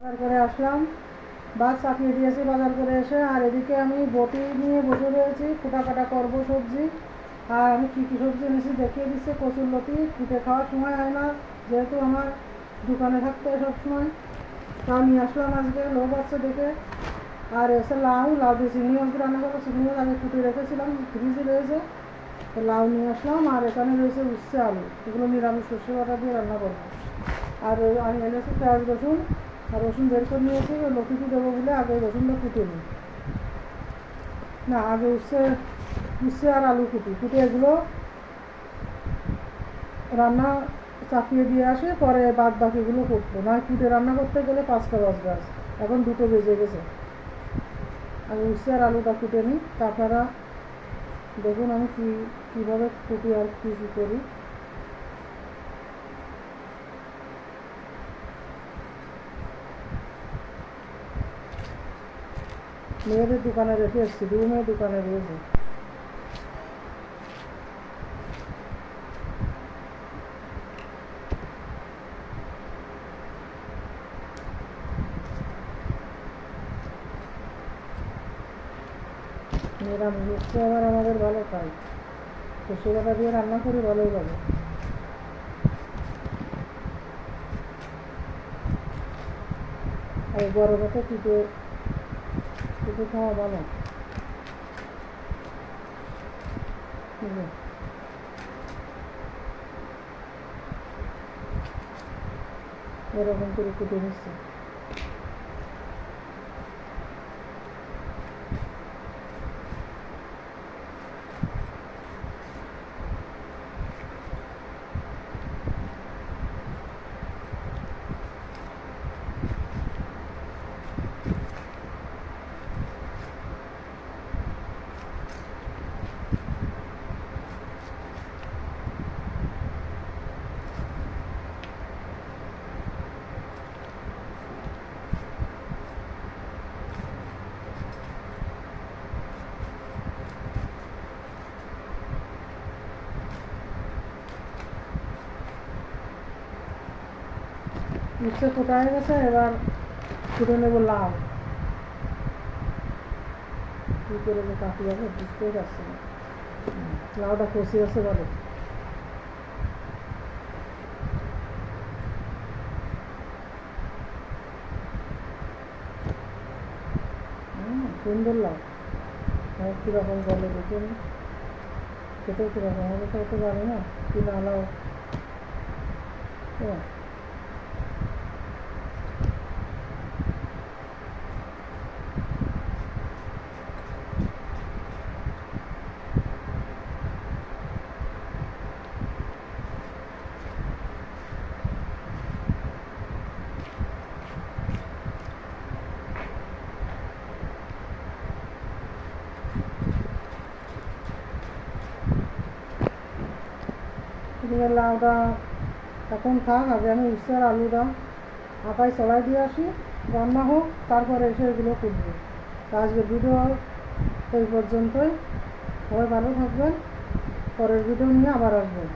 বাজার করে আসলাম, ভাত চাপিয়ে দিয়েছি বাজার করে এসে। আর এদিকে আমি বটি নিয়ে বসে রয়েছি, কুটা কাটা করবো সবজি। আর আমি কী কী সবজি এনেছি দেখিয়ে দিচ্ছে। কচুরলতি কুটে খাওয়ার সময় হয় না, যেহেতু আমার দোকানে থাকতে হয় সবসময়, তাও নিয়ে আসলাম আজকে, লোভ আছে দেখে। আর এসে লাউ দিয়ে চিংড়ি মাছ রান্না করবো। চিংড়ি মাছ আগে কুটে রেখেছিলাম, ফ্রিজে রয়েছে, তো লাউ নিয়ে আসলাম। আর এখানে রয়েছে উচ্ছে আলু, এগুলো নিরামিষ সর্ষে বাটা দিয়ে রান্না করবো। আর আমি এনেছি পেঁয়াজ রসুন, আর রসুন বের করে নিয়েছি লতিতে দেবো বলে আগে রসুনটা কুটে নিই। না, আগে উচ্ছে আর আলু কুটে এগুলো রান্না চাপিয়ে দিয়ে আসে, পরে বাদ বাকিগুলো করবো। না কুটে রান্না করতে গেলে 5টা বাজবে, এখন 2টো বেজে গেছে। আগে উচ্ছে আর আলুটা কুটে নিই, তা আপনারা দেখুন আমি কীভাবে কুটি আর কী করি। মেয়েদের দোকানে রেখে এসেছি, রুমে দোকানে রয়েছে। নিরামিষ হচ্ছে আবার আমাদের ভালো খাই, সর্ষে বাটা দিয়ে রান্না করি, ভালোই লাগে। আর গরমে কুটে খাওয়া ভালো। এরকম করে কুটে নিচ্ছে। উচ্ছে কোটা হয়ে গেছে, এবার কুটে নেবো লাউ। কী করে যে কাটি যাবে বুঝতেই পারছি না। লাউটা কষি আছে বলে। সুন্দর লাউ, কীরকম বলে দেখুন, খেতেও কীরকম হবে তো তো জানি না, কিনা লাউ। এদিকে লাউটা এখন থাক, আগে আমি উচ্ছে আর আলুটা আটায় চড়াই দিয়ে আসি, রান্না হোক, তারপরে এসে এগুলো করবো। আজকের ভিডিও এই পর্যন্তই। সবাই ভালো থাকবেন, পরের ভিডিও নিয়ে আবার আসবেন।